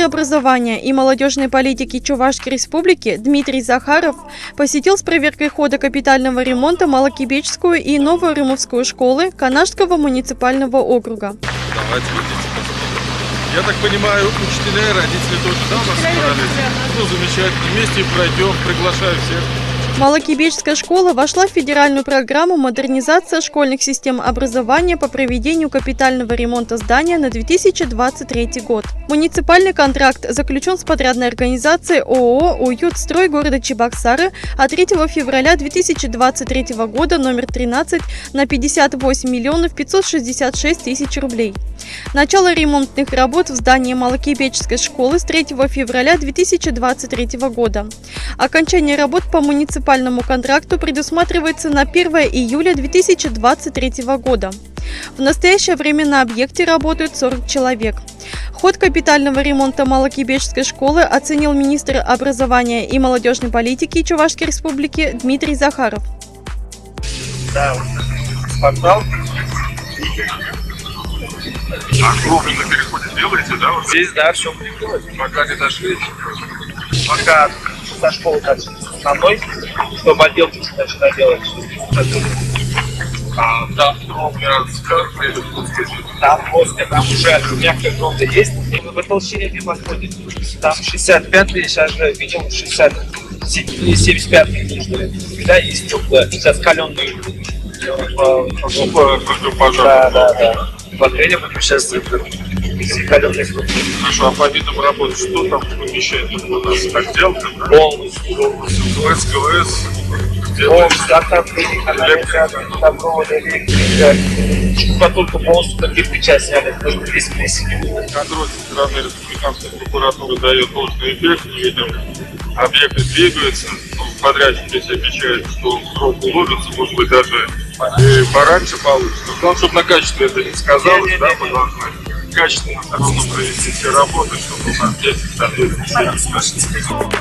образования и молодежной политики Чувашской Республики Дмитрий Захаров посетил с проверкой хода капитального ремонта Малокибечскую и Новую Рымовскую школы Канашского муниципального округа. Давайте видите. Я так понимаю, учителя и родители тоже, да, у нас собрались? Ну, замечательно. Вместе пройдем, приглашаю всех. Малокибечская школа вошла в федеральную программу «Модернизация школьных систем образования по проведению капитального ремонта здания на 2023 год». Муниципальный контракт заключен с подрядной организацией ООО «Уютстрой» города Чебоксары от 3 февраля 2023 года номер 13 на 58 миллионов 566 тысяч рублей. Начало ремонтных работ в здании Малокибечской школы с 3 февраля 2023 года. Окончание работ по муниципальному контракту предусматривается на 1 июля 2023 года. В настоящее время на объекте работают 40 человек. Ход капитального ремонта Малокибечской школы оценил министр образования и молодежной политики Чувашской Республики Дмитрий Захаров. Да, спортзал. А кровлю на переходе делаете, да? Вот Здесь, да, все приходит. пока не дошли. Пока со школы дальше основной, чтобы отделки начали делать. А там кровля скарпа или плоская? Там плоская, там уже мягкая кровля есть. В толщине не подходит. Там 65-й, сейчас же видел 75-й. Да, есть теплая, сейчас каленые. Противопожарная. Да. Смотрели, будем сейчас каленые. Хорошо, а по видам работы, что там помещается у нас? Отделка, да? Полностью. ГВС. Да, там там проводы электрика. Штукатурку полностью на кирпича сняли, может быть, весь плесень. Контроль со стороны республиканской прокуратуры дает должный эффект. Видим, объекты двигаются. Подрядчик здесь обещает, что срок уложится, может быть, даже и пораньше получится. Главное, чтобы на качестве это не сказалось, да, мы должны качественно все равно провести все работы, чтобы у нас дети, соответственно, для практической ресурсов.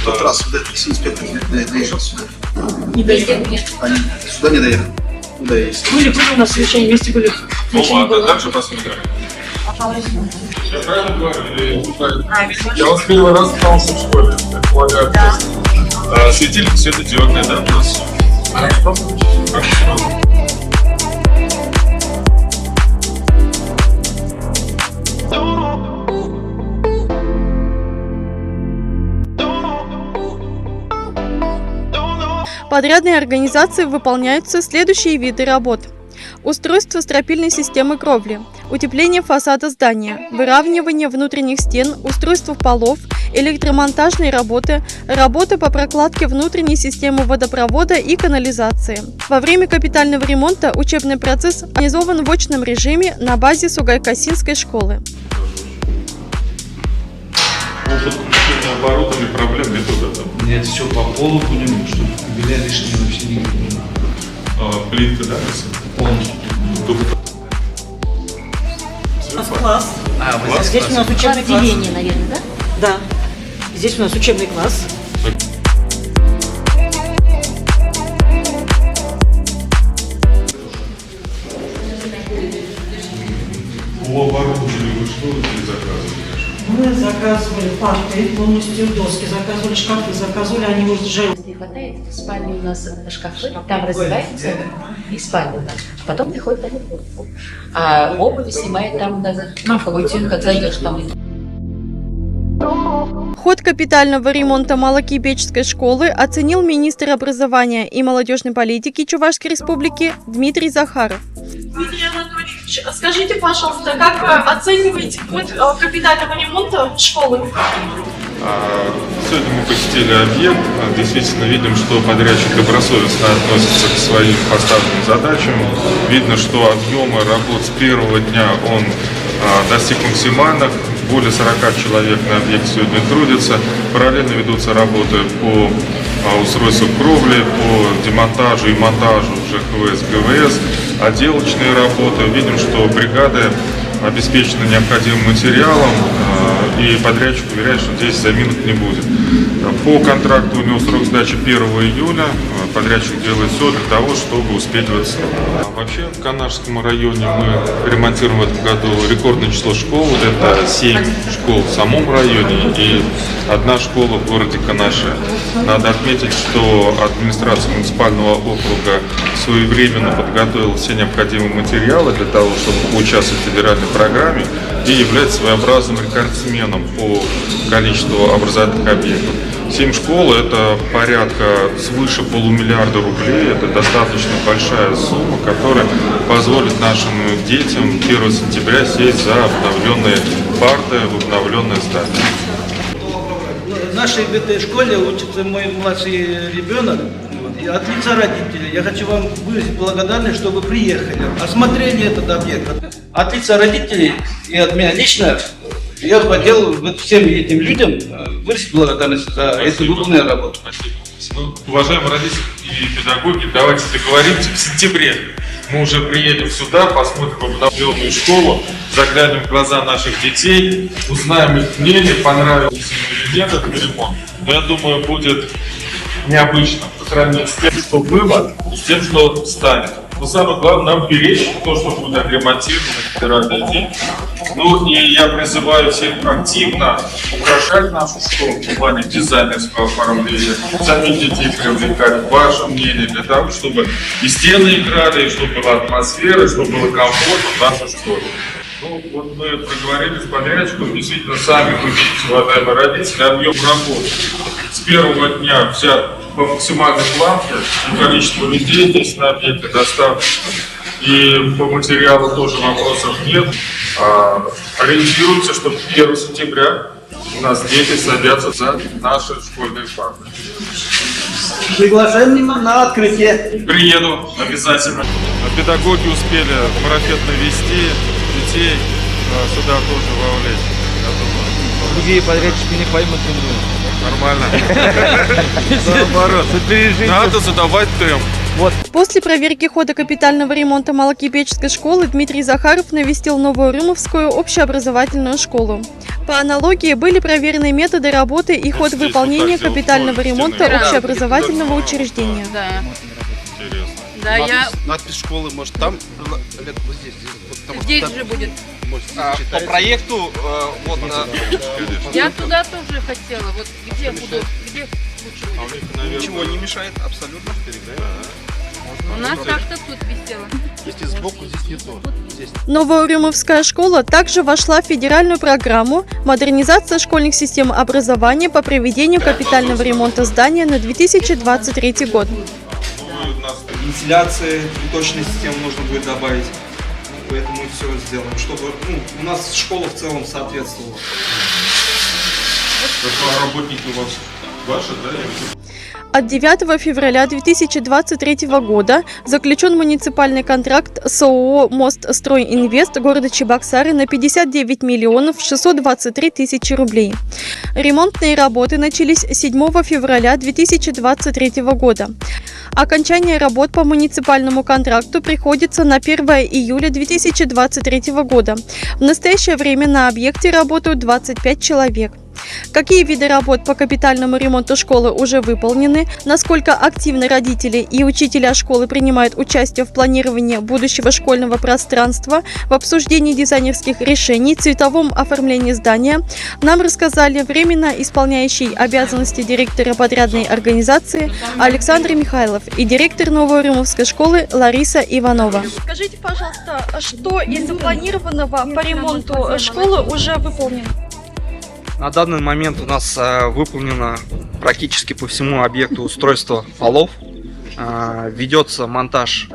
В тот раз сюда инспектор доехал сюда. Не доехали. Они сюда не доехали. Куда есть? Были у нас совещания, вместе были. Ну ладно, дальше посмотрим. Я правильно говорю? Я вас первый раз остался в школе, я полагаю. Да. Светильник светодиодный, да, у нас? Хорошо. Подрядной организацией выполняются следующие виды работ. Устройство стропильной системы кровли, утепление фасада здания, выравнивание внутренних стен, устройство полов, электромонтажные работы, работа по прокладке внутренней системы водопровода и канализации. Во время капитального ремонта учебный процесс организован в очном режиме на базе Сугайкасинской школы. Оборудование, проблем нет туда там. Нет, все по полу будем, чтобы кабеля лишние вообще не было. Плитка, да? Полностью. У нас класс. Вот Здесь у нас учебный класс. Отделение, наверное, да? Да. Здесь у нас учебный класс. По оборудованию вы что заказывали? Мы заказывали парты полностью, доски заказывали, шкафы заказывали, они уже... Не хватает, в спальне у нас шкафы, там развивается и спальня у нас. Потом приходит они. А обувь снимает там назад. Какой тюнг отзайдешь там. Ход капитального ремонта Малокибечской школы оценил министр образования и молодежной политики Чувашской Республики Дмитрий Захаров. Дмитрий Анатольевич, скажите, пожалуйста, как вы оцениваете ход капитального ремонта школы? Сегодня мы посетили объект, действительно видим, что подрядчик добросовестно относится к своим поставленным задачам. Видно, что объемы работ с первого дня он достиг максимальных. более 40 человек на объекте сегодня трудятся. Параллельно ведутся работы по устройству кровли, по демонтажу и монтажу ЖКВС, ГВС, отделочные работы. Видим, что бригады обеспечены необходимым материалом, и подрядчик уверяет, что здесь заминок не будет. По контракту у него срок сдачи 1 июля. Подрядчик делает все для того, чтобы успеть в этот срок. Вообще в Канашском районе мы ремонтируем в этом году рекордное число школ. Это 7 школ в самом районе и 1 школа в городе Канаше. Надо отметить, что администрация муниципального округа своевременно подготовила все необходимые материалы для того, чтобы участвовать в федеральной программе и является своеобразным рекордсменом по количеству образовательных объектов. 7 школ – это порядка свыше полумиллиарда рублей. Это достаточно большая сумма, которая позволит нашим детям 1 сентября сесть за обновленные парты в обновленное здание. В нашей в этой школе учится мой младший ребенок. И от лица родителей я хочу вам выразить благодарность, что вы приехали, осмотрели этот объект. От лица родителей и от меня лично я хотел всем этим людям выразить благодарность за эту выполненную работу. Ну, уважаемые родители и педагоги, давайте договоримся в сентябре. Мы уже приедем сюда, посмотрим обновленную школу, заглянем в глаза наших детей, узнаем их мнение, понравился им или нет этот ремонт. Но я думаю, будет необычно по сравнению с тем, что было, и с тем, что станет. Но самое главное, нам беречь то, что будет отремонтировано в федеральный день. Ну и я призываю всех активно украшать нашу школу в плане дизайнерского оформления, самих детей привлекать, ваше мнение, для того, чтобы и стены играли, и чтобы была атмосфера, и чтобы было комфортно в нашей школе. Ну, вот мы проговорили с подрядчиком, действительно, сами вы видите, уважаемые родители, объем работы. С первого дня вся по максимальной планке, и количество людей здесь на объекте достаточно. И по материалу тоже вопросов нет. Ориентируемся, что 1 сентября у нас дети садятся за наши школьные парты. Приглашаем на открытие. Приеду обязательно. Педагоги успели марафет навести, детей сюда тоже вовлечь. Другие подрядчики не поймут, Нормально. Наоборот. Надо задавать темп. После проверки хода капитального ремонта Малокипеческой школы Дмитрий Захаров навестил Новоурюмовскую общеобразовательную школу. По аналогии были проверены методы работы и ход выполнения капитального ремонта общеобразовательного учреждения. Да. Интересно. Да, я Надпись школы, может, там? Вот здесь. здесь же будет. По проекту, вот на... Я туда тоже хотела. Вот где буду, где лучше будет? Ничего не мешает, абсолютно. У нас как-то тут висело. Если сбоку, здесь не то. Здесь. Новоурюмовская школа также вошла в федеральную программу «Модернизация школьных систем образования по проведению капитального ремонта здания на 2023 год». вентиляции, приточной системы нужно будет добавить. Поэтому мы все сделаем, чтобы у нас школа в целом соответствовала. Работники у вас ваши, да? От 9 февраля 2023 года заключен муниципальный контракт с ООО «Мостстройинвест» города Чебоксары на 59 миллионов 623 тысячи рублей. Ремонтные работы начались 7 февраля 2023 года. Окончание работ по муниципальному контракту приходится на 1 июля 2023 года. В настоящее время на объекте работают 25 человек. Какие виды работ по капитальному ремонту школы уже выполнены, насколько активно родители и учителя школы принимают участие в планировании будущего школьного пространства, в обсуждении дизайнерских решений, цветовом оформлении здания, нам рассказали временно исполняющий обязанности директора подрядной организации Александр Михайлов и директор Новоурюмовской школы Лариса Иванова. Скажите, пожалуйста, что из запланированного по ремонту школы уже выполнено? На данный момент у нас выполнено практически по всему объекту устройство полов. Ведется монтаж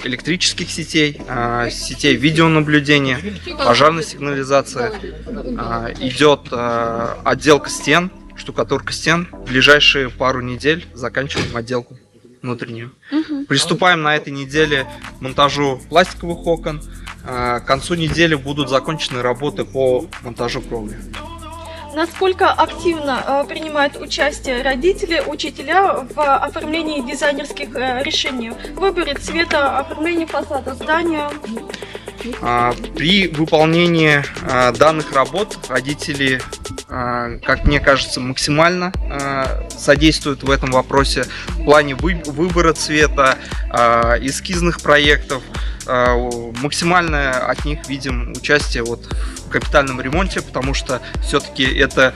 электрических сетей, сетей видеонаблюдения, пожарной сигнализации. Идет отделка стен, штукатурка стен. В ближайшие пару недель заканчиваем отделку внутреннюю. Приступаем на этой неделе к монтажу пластиковых окон, К концу недели будут закончены работы по монтажу кровли. Насколько активно принимают участие родители, учителя в оформлении дизайнерских решений, выборе цвета, оформлении фасада здания? При выполнении данных работ родители, как мне кажется, максимально содействуют в этом вопросе в плане выбора цвета, эскизных проектов. Максимально от них видим участие вот в капитальном ремонте, потому что все-таки это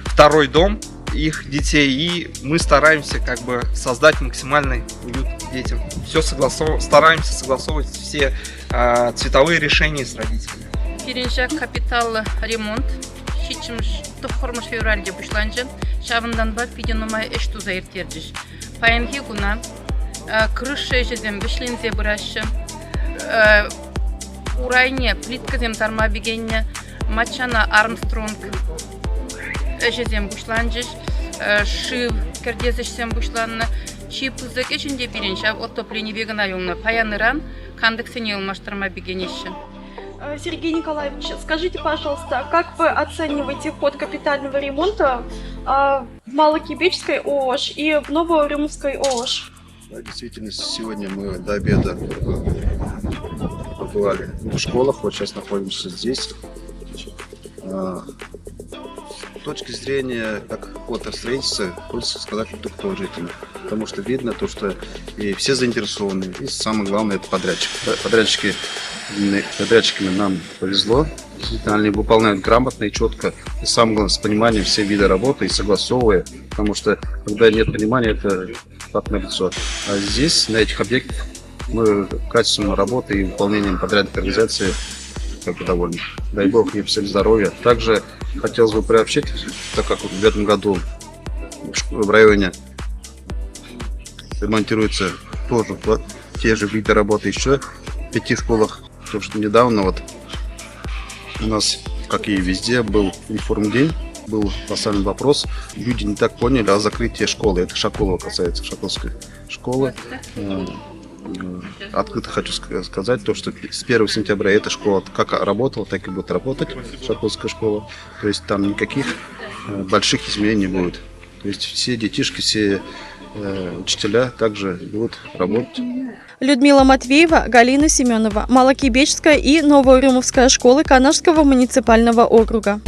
второй дом их детей, и мы стараемся как бы создать максимальный уют детям. Все стараемся согласовывать все цветовые решения с родителями. Birinci kapital remont. Hiçim toxurmuş fevralde başlandı. Şavından bak pidinoma eş tuzayır tercih. Payanki kuna крыша жезем вишлинзе buraşı. Урайне плитка зем тарма бигенне мачана Армстронг жезем başlandı. Шив кердезешсем başlandı. Чипузек içinde birinci отопление вегана yoluna payanıran кондексене olmaştırma бигенеши. Сергей Николаевич, скажите, пожалуйста, как вы оцениваете ход капитального ремонта в Малокибечской ООШ и в Новоурюмовской ООШ? Да, действительно, сегодня мы до обеда побывали в школах, вот сейчас находимся здесь. С точки зрения как строительства, хочется сказать только положительно, потому что видно то, что и все заинтересованы, и самое главное это подрядчик. Подрядчиками нам повезло, действительно они выполняют грамотно и четко, и самое главное с пониманием все виды работы и согласовывая, потому что когда нет понимания, это так на лицо. А здесь, на этих объектах, мы качеством работы и выполнением подрядных организаций как бы довольны. Дай бог им всем здоровья. Также хотелось бы приобщить, так как в этом году в районе ремонтируются тоже те же виды работы еще в 5 школах. Потому что недавно вот у нас, как и везде, был информдень, был поставлен вопрос. Люди не так поняли о закрытии школы. Это Шакулова касается, Шаковской школы. Открыто хочу сказать, то, что с 1 сентября эта школа как работала, так и будет работать, Шаковская школа. То есть там никаких больших изменений не будет. То есть все детишки, все учителя также будут работать. Людмила Матвеева, Галина Семенова, Малокибечская и Новоурюмовская школы Канашского муниципального округа.